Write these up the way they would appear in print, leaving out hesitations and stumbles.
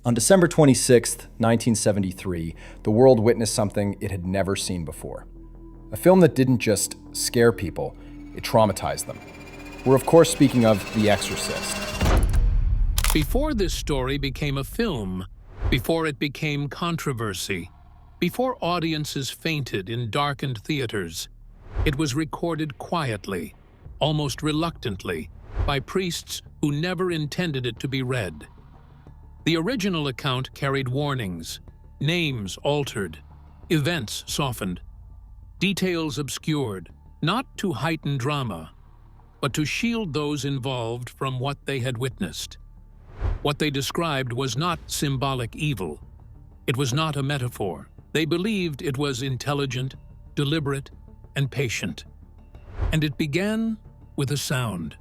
On December 26, 1973, the world witnessed something it had never seen before. A film that didn't just scare people, it traumatized them. We're of course speaking of The Exorcist. Before this story became a film, before it became controversy, before audiences fainted in darkened theaters, it was recorded quietly, almost reluctantly, by priests who never intended it to be read. The original account carried warnings, names altered, events softened, details obscured, not to heighten drama, but to shield those involved from what they had witnessed. What they described was not symbolic evil. It was not a metaphor. They believed it was intelligent, deliberate, and patient. And it began with a sound.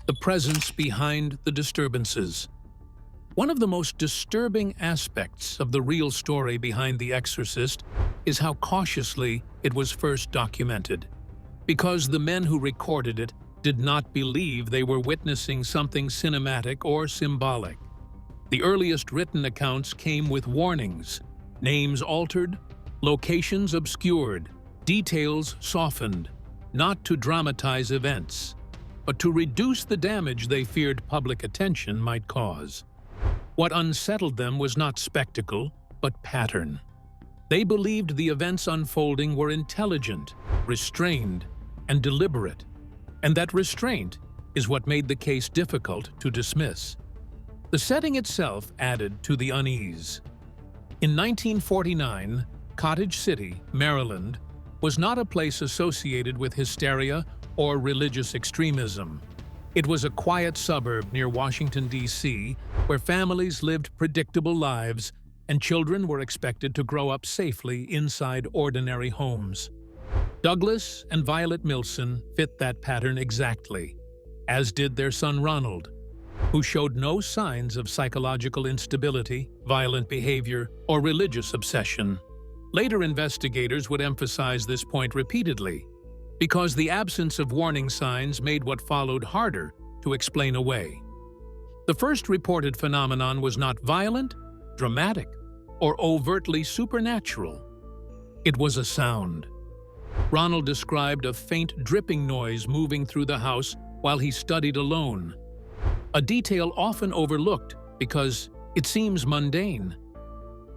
The presence behind the disturbances. One of the most disturbing aspects of the real story behind The Exorcist is how cautiously it was first documented, because the men who recorded it did not believe they were witnessing something cinematic or symbolic. The earliest written accounts came with warnings, names altered, locations obscured, details softened, not to dramatize events, but to reduce the damage they feared public attention might cause. What unsettled them was not spectacle, but pattern. They believed the events unfolding were intelligent, restrained, and deliberate, and that restraint is what made the case difficult to dismiss. The setting itself added to the unease. In 1949, Cottage City, Maryland, was not a place associated with hysteria or religious extremism. It was a quiet suburb near Washington, D.C., where families lived predictable lives and children were expected to grow up safely inside ordinary homes. Douglas and Violet Milson fit that pattern exactly, as did their son Ronald, who showed no signs of psychological instability, violent behavior, or religious obsession. Later investigators would emphasize this point repeatedly, because the absence of warning signs made what followed harder to explain away. The first reported phenomenon was not violent, dramatic, or overtly supernatural. It was a sound. Ronald described a faint dripping noise moving through the house while he studied alone, a detail often overlooked because it seems mundane.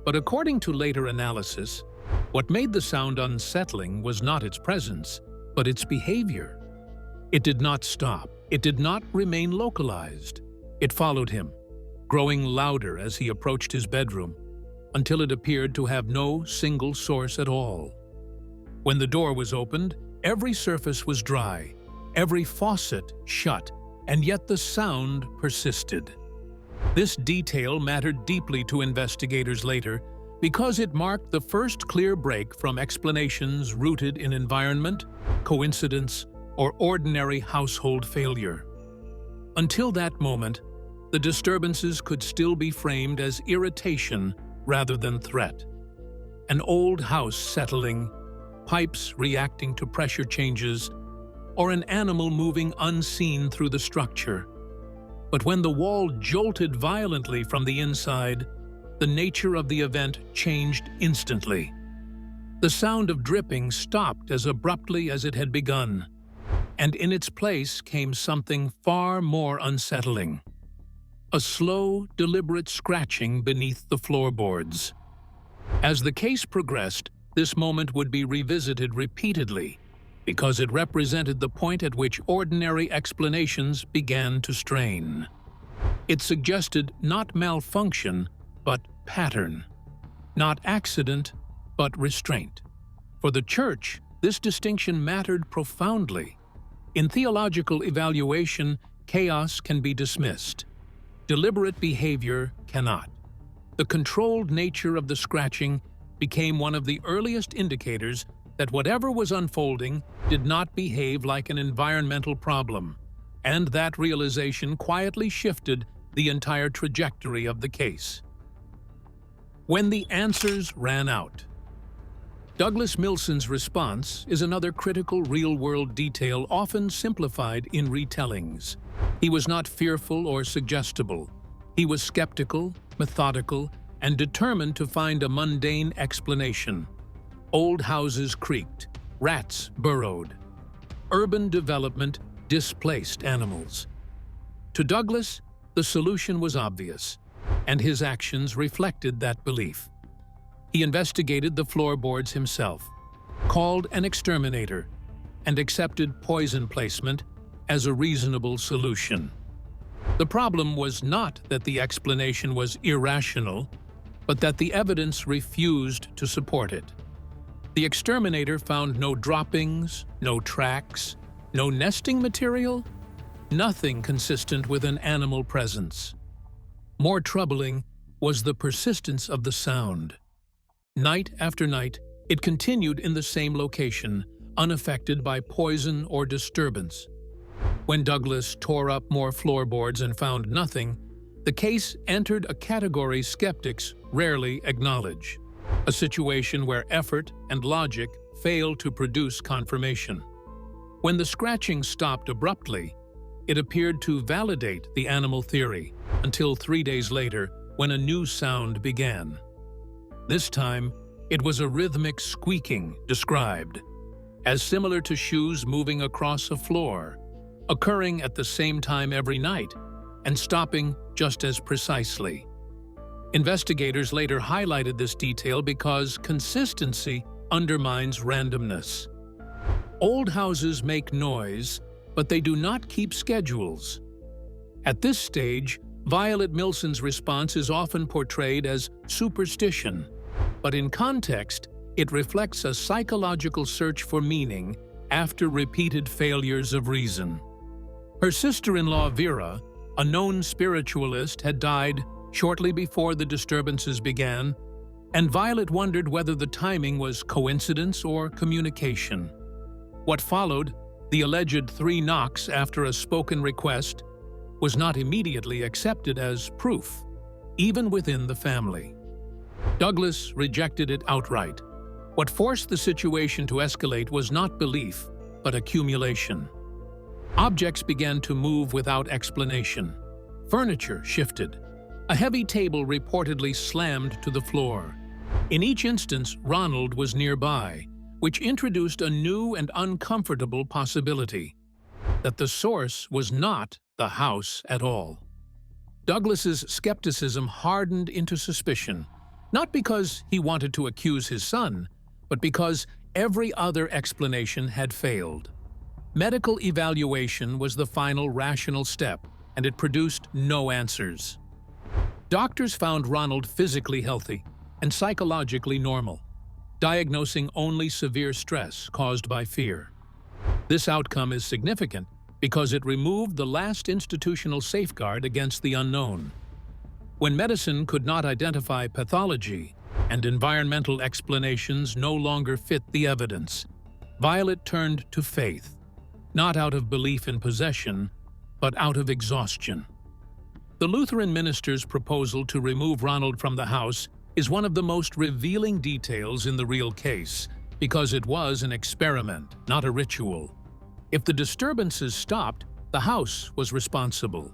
But according to later analysis, what made the sound unsettling was not its presence, but its behavior. It did not stop. It did not remain localized. It followed him, growing louder as he approached his bedroom, until it appeared to have no single source at all. When the door was opened, every surface was dry, every faucet shut, and yet the sound persisted. This detail mattered deeply to investigators later because it marked the first clear break from explanations rooted in environment, coincidence, or ordinary household failure. Until that moment, the disturbances could still be framed as irritation rather than threat. An old house settling, pipes reacting to pressure changes, or an animal moving unseen through the structure. But when the wall jolted violently from the inside, the nature of the event changed instantly. The sound of dripping stopped as abruptly as it had begun, and in its place came something far more unsettling. A slow, deliberate scratching beneath the floorboards. As the case progressed, this moment would be revisited repeatedly because it represented the point at which ordinary explanations began to strain. It suggested not malfunction, but pattern. Not accident, but restraint. For the Church, this distinction mattered profoundly. In theological evaluation, chaos can be dismissed. Deliberate behavior cannot. The controlled nature of the scratching became one of the earliest indicators that whatever was unfolding did not behave like an environmental problem, and that realization quietly shifted the entire trajectory of the case. When the answers ran out. Douglas Milson's response is another critical real-world detail often simplified in retellings. He was not fearful or suggestible. He was skeptical, methodical, and determined to find a mundane explanation. Old houses creaked, rats burrowed. Urban development displaced animals. To Douglas, the solution was obvious, and his actions reflected that belief. He investigated the floorboards himself, called an exterminator, and accepted poison placement as a reasonable solution. The problem was not that the explanation was irrational, but that the evidence refused to support it. The exterminator found no droppings, no tracks, no nesting material, nothing consistent with an animal presence. More troubling was the persistence of the sound. Night after night, it continued in the same location, unaffected by poison or disturbance. When Douglas tore up more floorboards and found nothing, the case entered a category skeptics rarely acknowledge, a situation where effort and logic fail to produce confirmation. When the scratching stopped abruptly, it appeared to validate the animal theory, until 3 days later, when a new sound began. This time, it was a rhythmic squeaking described as similar to shoes moving across a floor, occurring at the same time every night and stopping just as precisely. Investigators later highlighted this detail because consistency undermines randomness. Old houses make noise, but they do not keep schedules. At this stage, Violet Milson's response is often portrayed as superstition, but in context, it reflects a psychological search for meaning after repeated failures of reason. Her sister-in-law Vera, a known spiritualist, had died shortly before the disturbances began, and Violet wondered whether the timing was coincidence or communication. What followed, the alleged 3 knocks after a spoken request, was not immediately accepted as proof, even within the family. Douglas rejected it outright. What forced the situation to escalate was not belief, but accumulation. Objects began to move without explanation. Furniture shifted. A heavy table reportedly slammed to the floor. In each instance, Ronald was nearby, which introduced a new and uncomfortable possibility: that the source was not the house at all. Douglas's skepticism hardened into suspicion, not because he wanted to accuse his son, but because every other explanation had failed. Medical evaluation was the final rational step, and it produced no answers. Doctors found Ronald physically healthy and psychologically normal, diagnosing only severe stress caused by fear. This outcome is significant because it removed the last institutional safeguard against the unknown. When medicine could not identify pathology and environmental explanations no longer fit the evidence, Violet turned to faith, not out of belief in possession, but out of exhaustion. The Lutheran minister's proposal to remove Ronald from the house is one of the most revealing details in the real case, because it was an experiment, not a ritual. If the disturbances stopped, the house was responsible.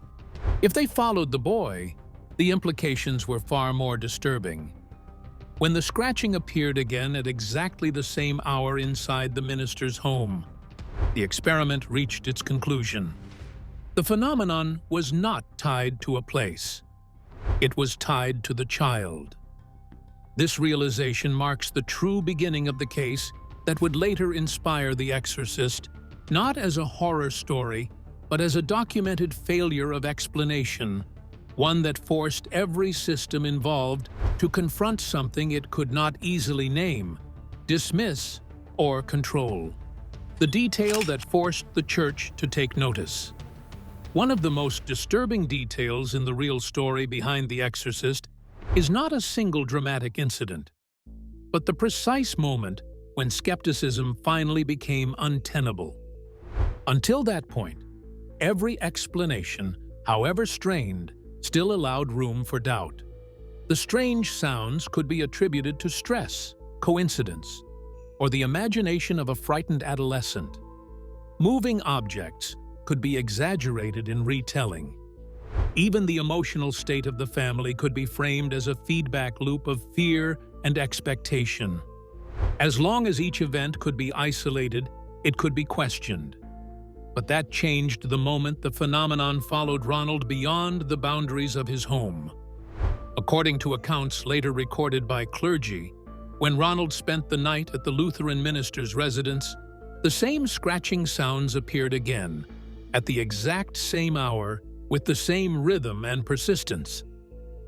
If they followed the boy, the implications were far more disturbing. When the scratching appeared again at exactly the same hour inside the minister's home, the experiment reached its conclusion. The phenomenon was not tied to a place. It was tied to the child. This realization marks the true beginning of the case that would later inspire The Exorcist, not as a horror story, but as a documented failure of explanation, one that forced every system involved to confront something it could not easily name, dismiss, or control. The detail that forced the church to take notice. One of the most disturbing details in the real story behind The Exorcist is not a single dramatic incident, but the precise moment when skepticism finally became untenable. Until that point, every explanation, however strained, still allowed room for doubt. The strange sounds could be attributed to stress, coincidence, or the imagination of a frightened adolescent. Moving objects could be exaggerated in retelling. Even the emotional state of the family could be framed as a feedback loop of fear and expectation. As long as each event could be isolated, it could be questioned. But that changed the moment the phenomenon followed Ronald beyond the boundaries of his home. According to accounts later recorded by clergy, when Ronald spent the night at the Lutheran minister's residence, the same scratching sounds appeared again, at the exact same hour, with the same rhythm and persistence.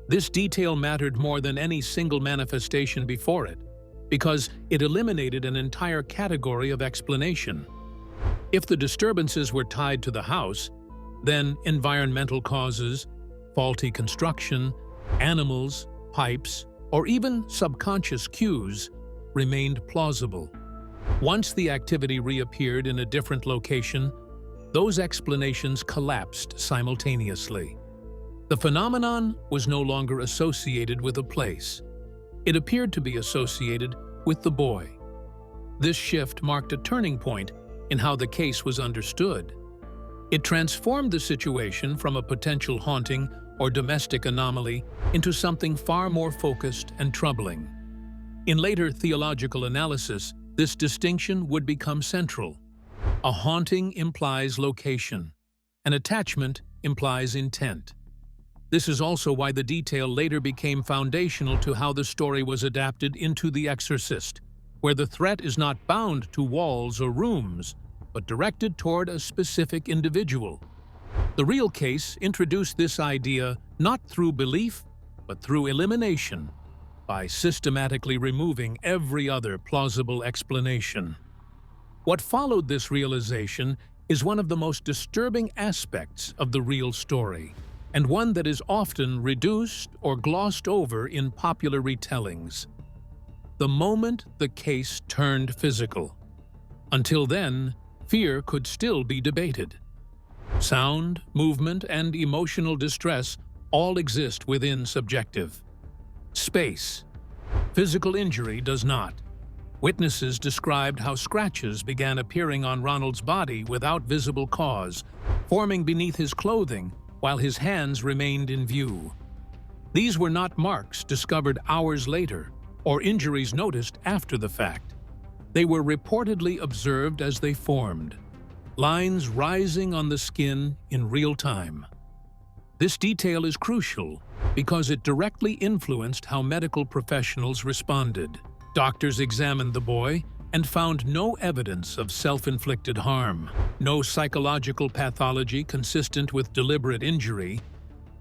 This detail mattered more than any single manifestation before it, because it eliminated an entire category of explanation. If the disturbances were tied to the house, then environmental causes, faulty construction, animals, pipes, or even subconscious cues remained plausible. Once the activity reappeared in a different location, those explanations collapsed simultaneously. The phenomenon was no longer associated with a place. It appeared to be associated with the boy. This shift marked a turning point in how the case was understood. It transformed the situation from a potential haunting or domestic anomaly into something far more focused and troubling. In later theological analysis, this distinction would become central. A haunting implies location. An attachment implies intent. This is also why the detail later became foundational to how the story was adapted into The Exorcist, where the threat is not bound to walls or rooms, but directed toward a specific individual. The real case introduced this idea not through belief, but through elimination, by systematically removing every other plausible explanation. What followed this realization is one of the most disturbing aspects of the real story, and one that is often reduced or glossed over in popular retellings. The moment the case turned physical. Until then, fear could still be debated. Sound, movement, and emotional distress all exist within subjective space. Physical injury does not. Witnesses described how scratches began appearing on Ronald's body without visible cause, forming beneath his clothing while his hands remained in view. These were not marks discovered hours later or injuries noticed after the fact. They were reportedly observed as they formed, lines rising on the skin in real time. This detail is crucial because it directly influenced how medical professionals responded. Doctors examined the boy and found no evidence of self-inflicted harm, no psychological pathology consistent with deliberate injury,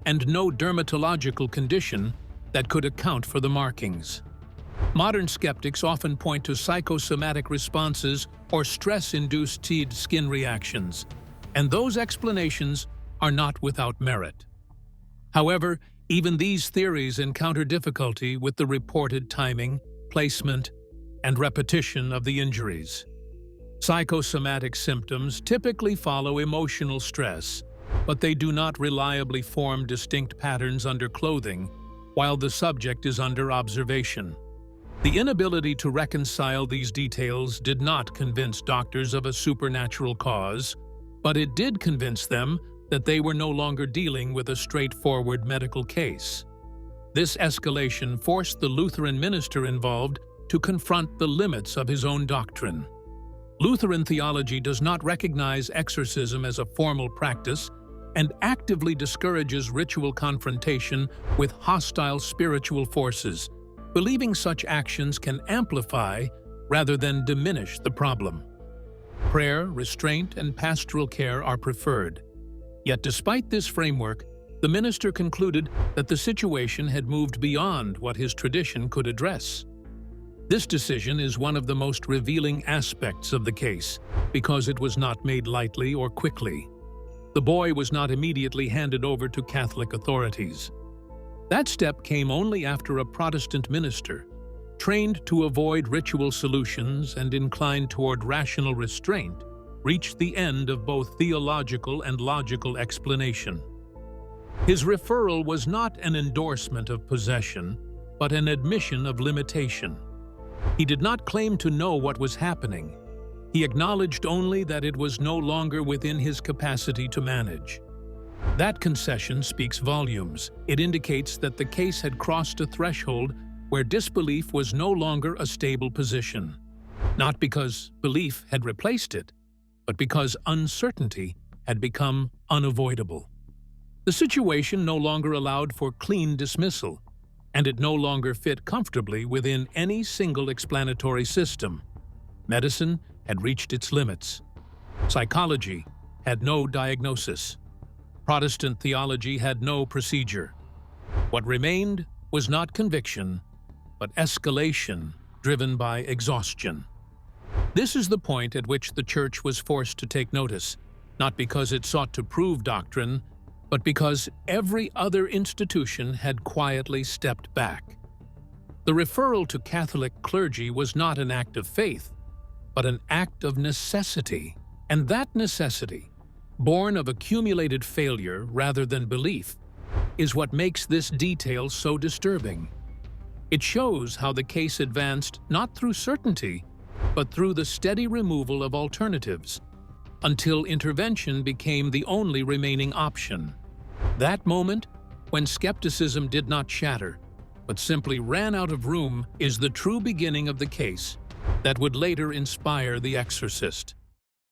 and no dermatological condition that could account for the markings. Modern skeptics often point to psychosomatic responses or stress-induced skin reactions, and those explanations are not without merit. However, even these theories encounter difficulty with the reported timing, placement, and repetition of the injuries. Psychosomatic symptoms typically follow emotional stress, but they do not reliably form distinct patterns under clothing while the subject is under observation. The inability to reconcile these details did not convince doctors of a supernatural cause, but it did convince them that they were no longer dealing with a straightforward medical case. This escalation forced the Lutheran minister involved to confront the limits of his own doctrine. Lutheran theology does not recognize exorcism as a formal practice and actively discourages ritual confrontation with hostile spiritual forces, believing such actions can amplify rather than diminish the problem. Prayer, restraint, and pastoral care are preferred. Yet despite this framework, the minister concluded that the situation had moved beyond what his tradition could address. This decision is one of the most revealing aspects of the case, because it was not made lightly or quickly. The boy was not immediately handed over to Catholic authorities. That step came only after a Protestant minister, trained to avoid ritual solutions and inclined toward rational restraint, reached the end of both theological and logical explanation. His referral was not an endorsement of possession, but an admission of limitation. He did not claim to know what was happening. He acknowledged only that it was no longer within his capacity to manage. That concession speaks volumes. It indicates that the case had crossed a threshold where disbelief was no longer a stable position. Not because belief had replaced it, but because uncertainty had become unavoidable. The situation no longer allowed for clean dismissal, and it no longer fit comfortably within any single explanatory system. Medicine had reached its limits. Psychology had no diagnosis. Protestant theology had no procedure. What remained was not conviction, but escalation driven by exhaustion. This is the point at which the Church was forced to take notice, not because it sought to prove doctrine, but because every other institution had quietly stepped back. The referral to Catholic clergy was not an act of faith, but an act of necessity. And that necessity, born of accumulated failure rather than belief, is what makes this detail so disturbing. It shows how the case advanced not through certainty, but through the steady removal of alternatives, until intervention became the only remaining option. That moment, when skepticism did not shatter, but simply ran out of room, is the true beginning of the case that would later inspire The Exorcist.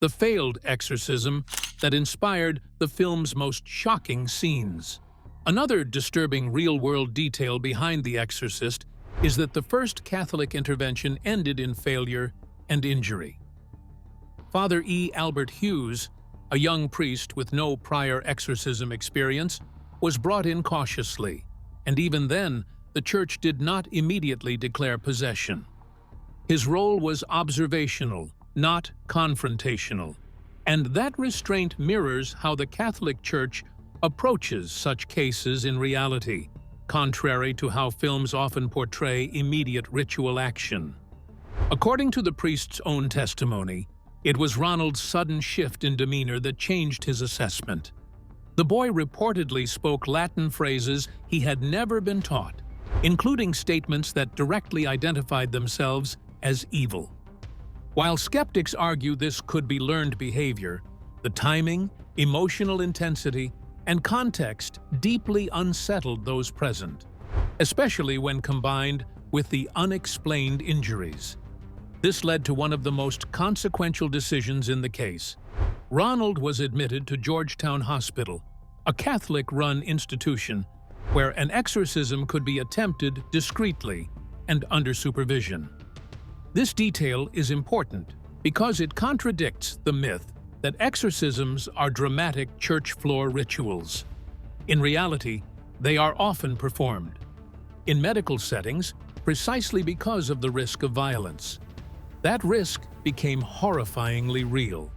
The failed exorcism that inspired the film's most shocking scenes. Another disturbing real-world detail behind The Exorcist is that the first Catholic intervention ended in failure and injury. Father E. Albert Hughes, a young priest with no prior exorcism experience, was brought in cautiously, and even then, the Church did not immediately declare possession. His role was observational, not confrontational, and that restraint mirrors how the Catholic Church approaches such cases in reality, contrary to how films often portray immediate ritual action. According to the priest's own testimony, it was Ronald's sudden shift in demeanor that changed his assessment. The boy reportedly spoke Latin phrases he had never been taught, including statements that directly identified themselves as evil. While skeptics argue this could be learned behavior, the timing, emotional intensity, and context deeply unsettled those present, especially when combined with the unexplained injuries. This led to one of the most consequential decisions in the case. Ronald was admitted to Georgetown Hospital, a Catholic-run institution where an exorcism could be attempted discreetly and under supervision. This detail is important because it contradicts the myth that exorcisms are dramatic church floor rituals. In reality, they are often performed in medical settings precisely because of the risk of violence. That risk became horrifyingly real.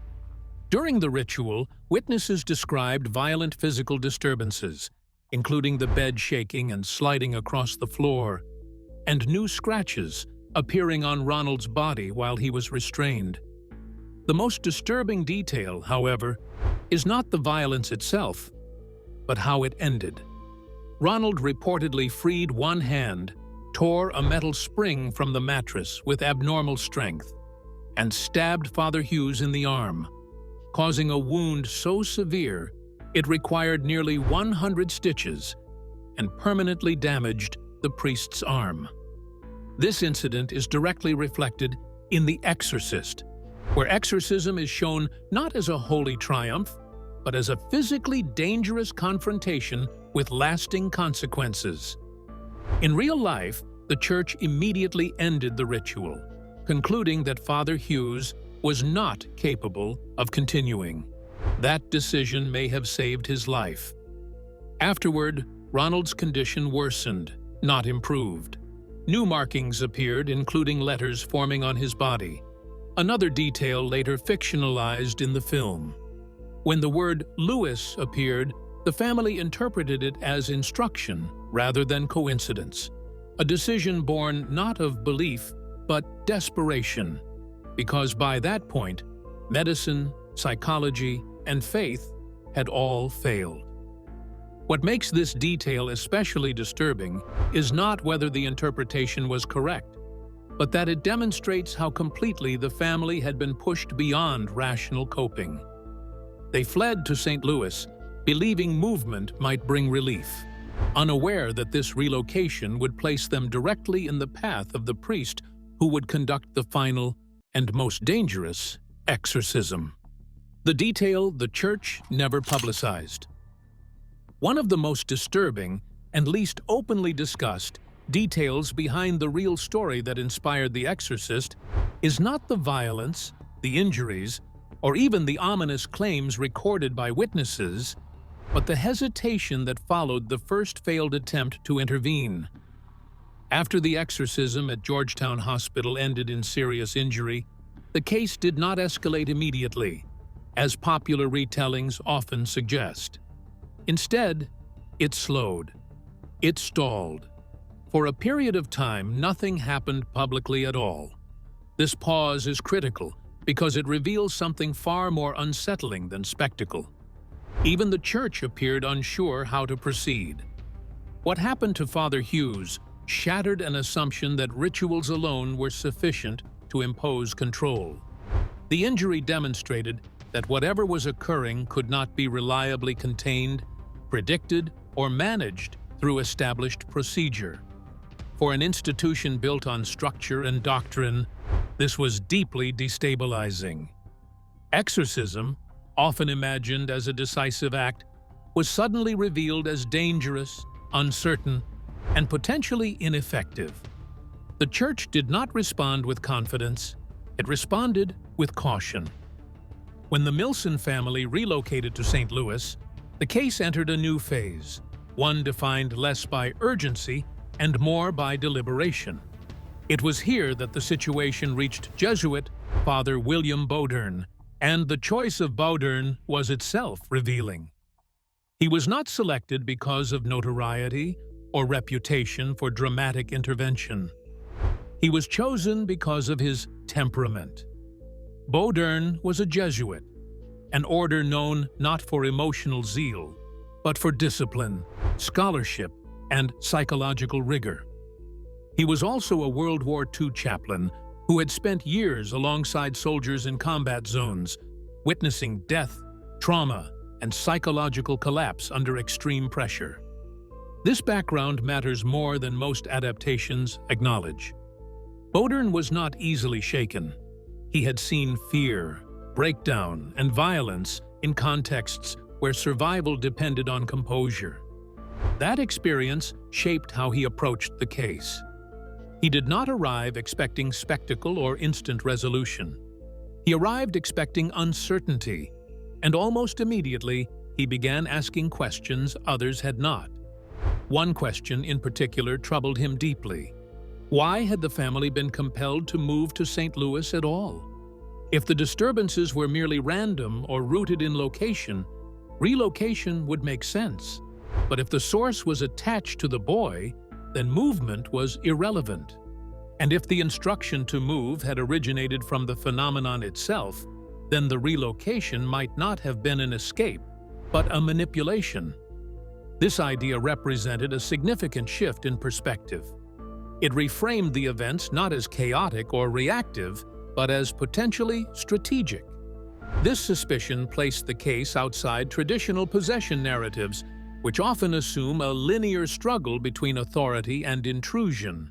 During the ritual, witnesses described violent physical disturbances, including the bed shaking and sliding across the floor, and new scratches appearing on Ronald's body while he was restrained. The most disturbing detail, however, is not the violence itself, but how it ended. Ronald reportedly freed one hand, tore a metal spring from the mattress with abnormal strength, and stabbed Father Hughes in the arm, causing a wound so severe it required nearly 100 stitches and permanently damaged the priest's arm. This incident is directly reflected in The Exorcist, where exorcism is shown not as a holy triumph, but as a physically dangerous confrontation with lasting consequences. In real life, the Church immediately ended the ritual, concluding that Father Hughes was not capable of continuing. That decision may have saved his life. Afterward, Ronald's condition worsened, not improved. New markings appeared, including letters forming on his body, another detail later fictionalized in the film. When the word Louis appeared, the family interpreted it as instruction rather than coincidence, a decision born not of belief but desperation, because by that point, medicine, psychology, and faith had all failed. What makes this detail especially disturbing is not whether the interpretation was correct, but that it demonstrates how completely the family had been pushed beyond rational coping. They fled to St. Louis, believing movement might bring relief, unaware that this relocation would place them directly in the path of the priest who would conduct the final and most dangerous exorcism. The detail the church never publicized. One of the most disturbing and least openly discussed details behind the real story that inspired The Exorcist is not the violence, the injuries, or even the ominous claims recorded by witnesses, but the hesitation that followed the first failed attempt to intervene. After the exorcism at Georgetown Hospital ended in serious injury, the case did not escalate immediately, as popular retellings often suggest. Instead, it slowed. It stalled. For a period of time, nothing happened publicly at all. This pause is critical because it reveals something far more unsettling than spectacle. Even the church appeared unsure how to proceed. What happened to Father Hughes shattered an assumption that rituals alone were sufficient to impose control. The injury demonstrated that whatever was occurring could not be reliably contained, predicted, or managed through established procedure. For an institution built on structure and doctrine, this was deeply destabilizing. Exorcism, often imagined as a decisive act, was suddenly revealed as dangerous, uncertain, and potentially ineffective. The church did not respond with confidence, it responded with caution. When the Milson family relocated to St. Louis, the case entered a new phase, one defined less by urgency and more by deliberation. It was here that the situation reached Jesuit Father William Bowdern, and the choice of Bowdern was itself revealing. He was not selected because of notoriety or reputation for dramatic intervention. He was chosen because of his temperament. Bowdern was a Jesuit, an order known not for emotional zeal, but for discipline, scholarship, and psychological rigor. He was also a World War II chaplain who had spent years alongside soldiers in combat zones, witnessing death, trauma, and psychological collapse under extreme pressure. This background matters more than most adaptations acknowledge. Bowdern was not easily shaken. He had seen fear, breakdown, and violence in contexts where survival depended on composure. That experience shaped how he approached the case. He did not arrive expecting spectacle or instant resolution. He arrived expecting uncertainty, and almost immediately he began asking questions others had not. One question in particular troubled him deeply. Why had the family been compelled to move to St. Louis at all? If the disturbances were merely random or rooted in location, relocation would make sense. But if the source was attached to the boy, then movement was irrelevant. And if the instruction to move had originated from the phenomenon itself, then the relocation might not have been an escape, but a manipulation. This idea represented a significant shift in perspective. It reframed the events not as chaotic or reactive, but as potentially strategic. This suspicion placed the case outside traditional possession narratives, which often assume a linear struggle between authority and intrusion.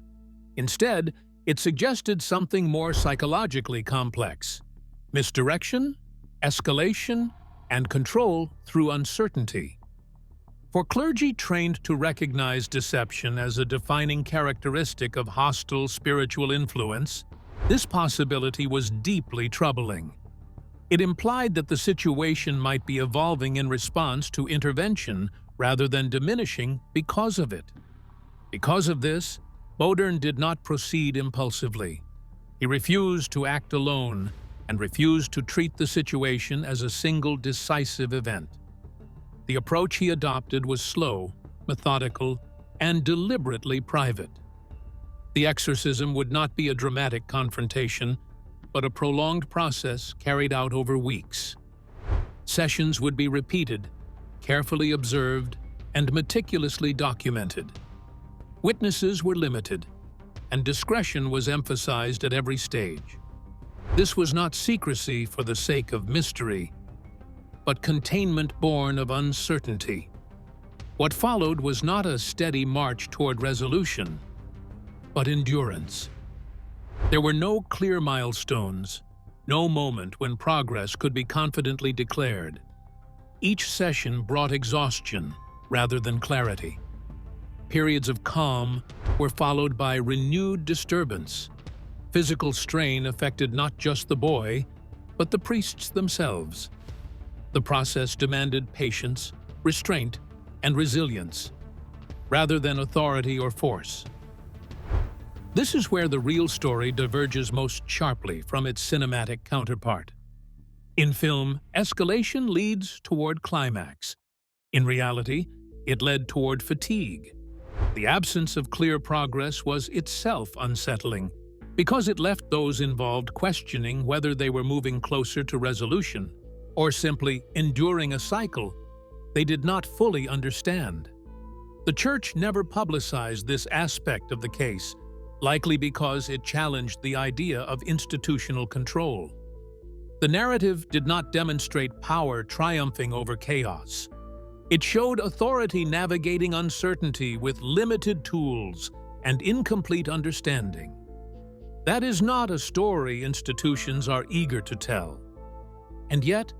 Instead, it suggested something more psychologically complex: misdirection, escalation, and control through uncertainty. For clergy trained to recognize deception as a defining characteristic of hostile spiritual influence, this possibility was deeply troubling. It implied that the situation might be evolving in response to intervention rather than diminishing because of it. Because of this, Bowdern did not proceed impulsively. He refused to act alone and refused to treat the situation as a single decisive event. The approach he adopted was slow, methodical, and deliberately private. The exorcism would not be a dramatic confrontation, but a prolonged process carried out over weeks. Sessions would be repeated, carefully observed, and meticulously documented. Witnesses were limited, and discretion was emphasized at every stage. This was not secrecy for the sake of mystery. but containment born of uncertainty. What followed was not a steady march toward resolution, but endurance. There were no clear milestones, no moment when progress could be confidently declared. Each session brought exhaustion rather than clarity. Periods of calm were followed by renewed disturbance. Physical strain affected not just the boy, but the priests themselves. The process demanded patience, restraint, and resilience, rather than authority or force. This is where the real story diverges most sharply from its cinematic counterpart. In film, escalation leads toward climax. In reality, it led toward fatigue. The absence of clear progress was itself unsettling, because it left those involved questioning whether they were moving closer to resolution or simply enduring a cycle they did not fully understand. The Church never publicized this aspect of the case, likely because it challenged the idea of institutional control. The narrative did not demonstrate power triumphing over chaos. It showed authority navigating uncertainty with limited tools and incomplete understanding. That is not a story institutions are eager to tell. And yet,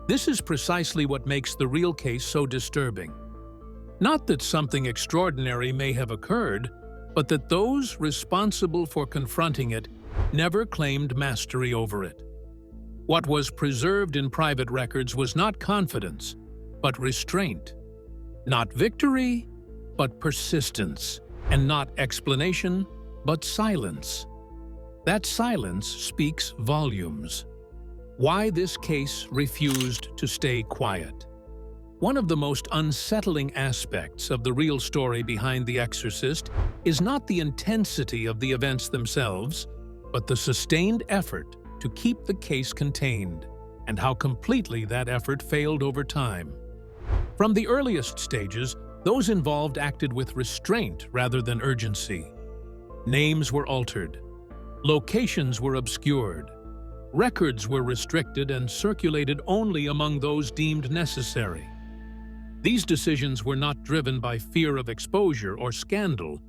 this is precisely what makes the real case so disturbing. Not that something extraordinary may have occurred, but that those responsible for confronting it never claimed mastery over it. What was preserved in private records was not confidence, but restraint. Not victory, but persistence. And not explanation, but silence. That silence speaks volumes. Why this case refused to stay quiet. One of the most unsettling aspects of the real story behind The Exorcist is not the intensity of the events themselves, but the sustained effort to keep the case contained, and how completely that effort failed over time. From the earliest stages, those involved acted with restraint rather than urgency. Names were altered. Locations were obscured. Records were restricted and circulated only among those deemed necessary. These decisions were not driven by fear of exposure or scandal,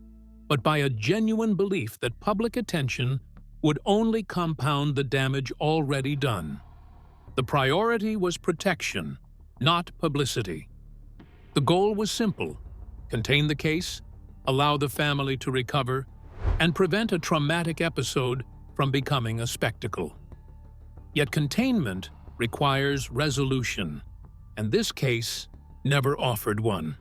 but by a genuine belief that public attention would only compound the damage already done. The priority was protection, not publicity. The goal was simple: contain the case, allow the family to recover, and prevent a traumatic episode from becoming a spectacle. Yet containment requires resolution, and this case never offered one.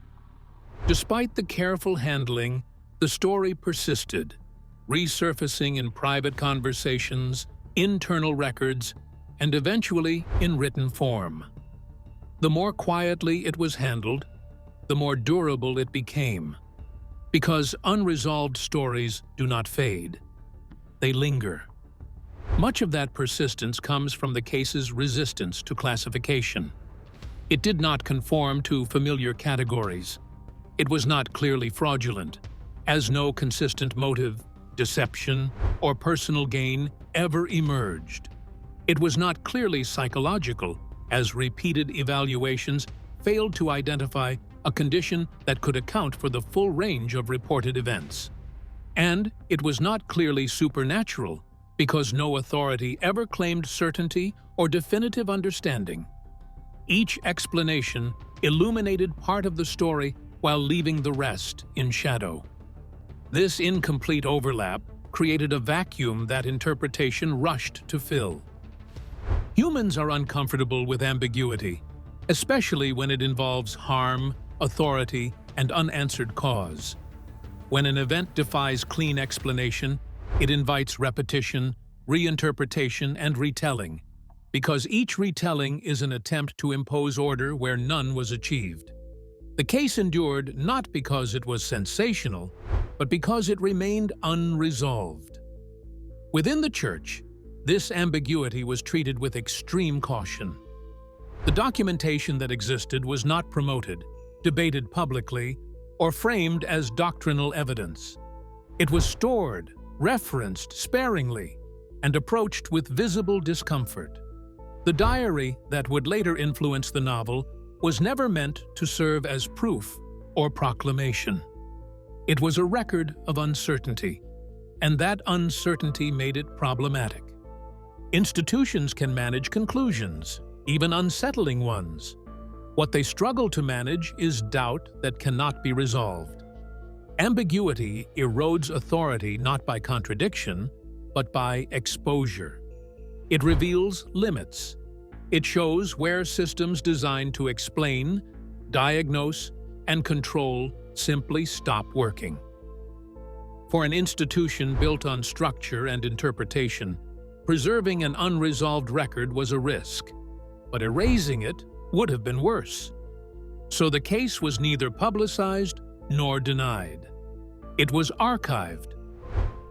Despite the careful handling, the story persisted, resurfacing in private conversations, internal records, and eventually in written form. The more quietly it was handled, the more durable it became. Because unresolved stories do not fade. They linger. Much of that persistence comes from the case's resistance to classification. It did not conform to familiar categories. It was not clearly fraudulent, as no consistent motive, deception, or personal gain ever emerged. It was not clearly psychological, as repeated evaluations failed to identify a condition that could account for the full range of reported events. And it was not clearly supernatural, because no authority ever claimed certainty or definitive understanding. Each explanation illuminated part of the story while leaving the rest in shadow. This incomplete overlap created a vacuum that interpretation rushed to fill. Humans are uncomfortable with ambiguity, especially when it involves harm, authority, and unanswered cause. When an event defies clean explanation, it invites repetition, reinterpretation, and retelling, because each retelling is an attempt to impose order where none was achieved. The case endured not because it was sensational, but because it remained unresolved. Within the Church, this ambiguity was treated with extreme caution. The documentation that existed was not promoted, debated publicly, or framed as doctrinal evidence. It was stored, referenced sparingly, and approached with visible discomfort. The diary that would later influence the novel was never meant to serve as proof or proclamation. It was a record of uncertainty, and that uncertainty made it problematic. Institutions can manage conclusions, even unsettling ones. What they struggle to manage is doubt that cannot be resolved. Ambiguity erodes authority not by contradiction, but by exposure. It reveals limits. It shows where systems designed to explain, diagnose, and control simply stop working. For an institution built on structure and interpretation, preserving an unresolved record was a risk, but erasing it would have been worse. So the case was neither publicized nor denied. It was archived.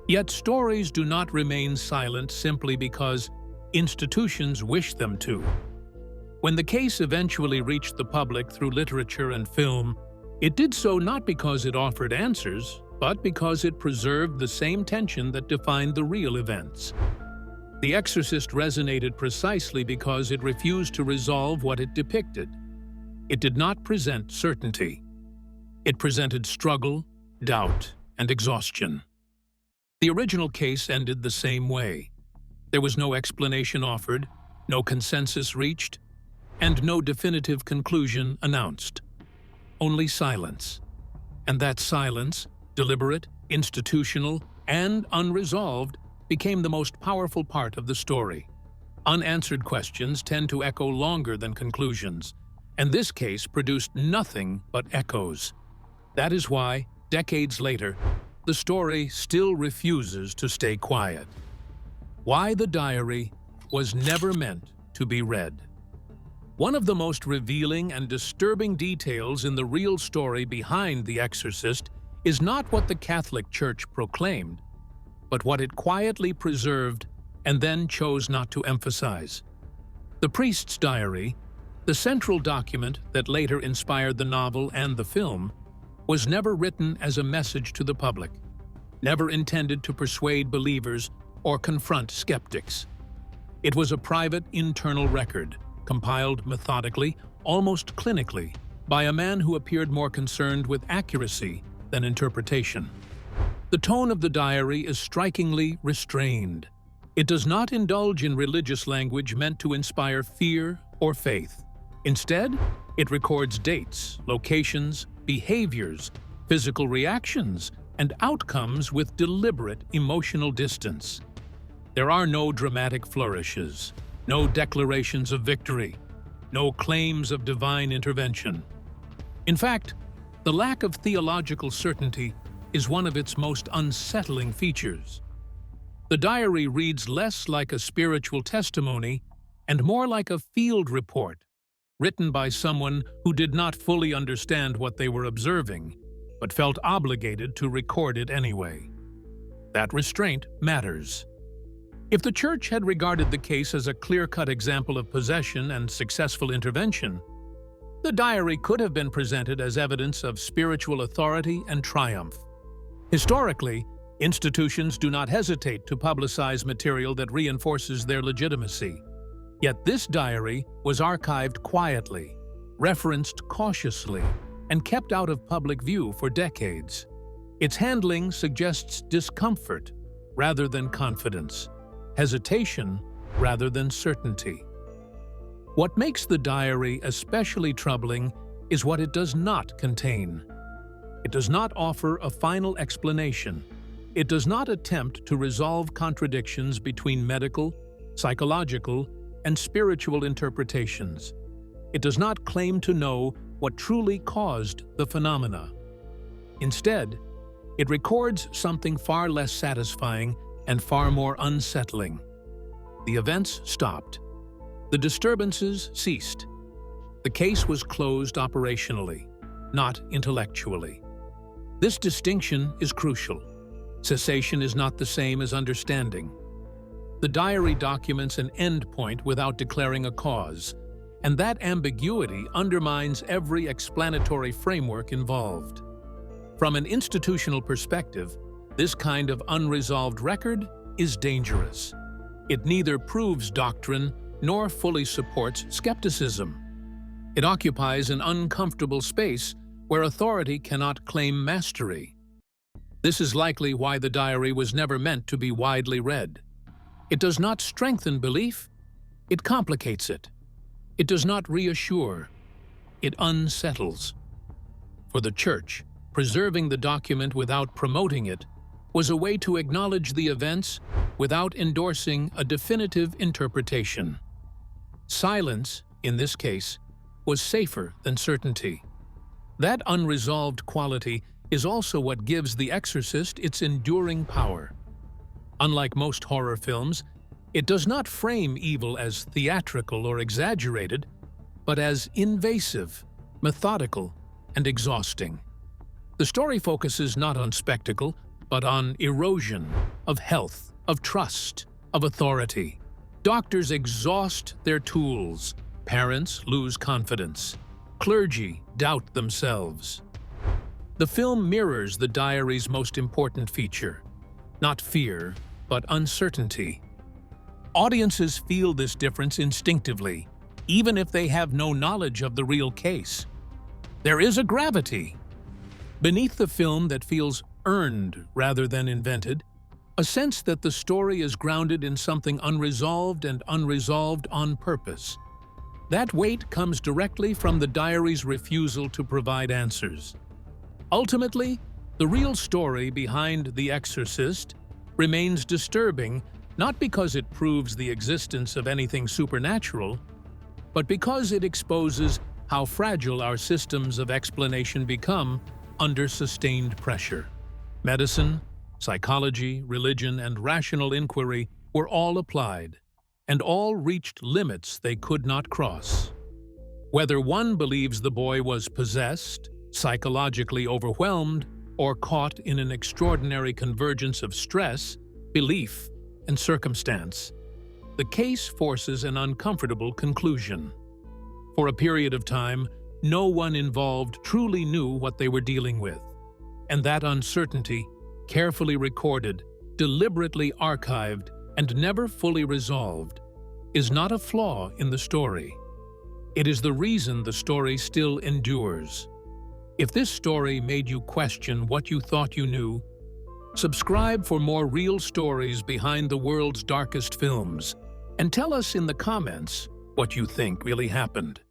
Yet stories do not remain silent simply because institutions wish them to. When the case eventually reached the public through literature and film, it did so not because it offered answers, but because it preserved the same tension that defined the real events. The Exorcist resonated precisely because it refused to resolve what it depicted. It did not present certainty. It presented struggle, doubt, and exhaustion. The original case ended the same way. There was no explanation offered, no consensus reached, and no definitive conclusion announced. Only silence. And that silence, deliberate, institutional, and unresolved, became the most powerful part of the story. Unanswered questions tend to echo longer than conclusions, and this case produced nothing but echoes. That is why, decades later, the story still refuses to stay quiet. Why the diary was never meant to be read. One of the most revealing and disturbing details in the real story behind The Exorcist is not what the Catholic Church proclaimed, but what it quietly preserved and then chose not to emphasize. The priest's diary, the central document that later inspired the novel and the film, was never written as a message to the public, never intended to persuade believers or confront skeptics. It was a private internal record, compiled methodically, almost clinically, by a man who appeared more concerned with accuracy than interpretation. The tone of the diary is strikingly restrained. It does not indulge in religious language meant to inspire fear or faith. Instead, it records dates, locations, behaviors, physical reactions, and outcomes with deliberate emotional distance. There are no dramatic flourishes, no declarations of victory, no claims of divine intervention. In fact, the lack of theological certainty is one of its most unsettling features. The diary reads less like a spiritual testimony and more like a field report, written by someone who did not fully understand what they were observing, but felt obligated to record it anyway. That restraint matters. If the Church had regarded the case as a clear-cut example of possession and successful intervention, the diary could have been presented as evidence of spiritual authority and triumph. Historically, institutions do not hesitate to publicize material that reinforces their legitimacy. Yet this diary was archived quietly, referenced cautiously, and kept out of public view for decades. Its handling suggests discomfort rather than confidence, hesitation rather than certainty. What makes the diary especially troubling is what it does not contain. It does not offer a final explanation. It does not attempt to resolve contradictions between medical, psychological, and spiritual interpretations. It does not claim to know what truly caused the phenomena. Instead, it records something far less satisfying and far more unsettling. The events stopped. The disturbances ceased. The case was closed operationally, not intellectually. This distinction is crucial. Cessation is not the same as understanding. The diary documents an end point without declaring a cause, and that ambiguity undermines every explanatory framework involved. From an institutional perspective, this kind of unresolved record is dangerous. It neither proves doctrine nor fully supports skepticism. It occupies an uncomfortable space where authority cannot claim mastery. This is likely why the diary was never meant to be widely read. It does not strengthen belief, it complicates it. It does not reassure, it unsettles. For the Church, preserving the document without promoting it was a way to acknowledge the events without endorsing a definitive interpretation. Silence, in this case, was safer than certainty. That unresolved quality is also what gives The Exorcist its enduring power. Unlike most horror films, it does not frame evil as theatrical or exaggerated, but as invasive, methodical, and exhausting. The story focuses not on spectacle, but on erosion of health, of trust, of authority. Doctors exhaust their tools. Parents lose confidence. Clergy doubt themselves. The film mirrors the diary's most important feature, not fear, but uncertainty. Audiences feel this difference instinctively, even if they have no knowledge of the real case. There is a gravity beneath the film that feels earned rather than invented, a sense that the story is grounded in something unresolved and unresolved on purpose. That weight comes directly from the diary's refusal to provide answers. Ultimately, the real story behind The Exorcist remains disturbing, not because it proves the existence of anything supernatural, but because it exposes how fragile our systems of explanation become under sustained pressure. Medicine, psychology, religion, and rational inquiry were all applied, and all reached limits they could not cross. Whether one believes the boy was possessed, psychologically overwhelmed, or caught in an extraordinary convergence of stress, belief, and circumstance, the case forces an uncomfortable conclusion. For a period of time, no one involved truly knew what they were dealing with, and that uncertainty, carefully recorded, deliberately archived, and never fully resolved, is not a flaw in the story. It is the reason the story still endures. If this story made you question what you thought you knew, subscribe for more real stories behind the world's darkest films, and tell us in the comments what you think really happened.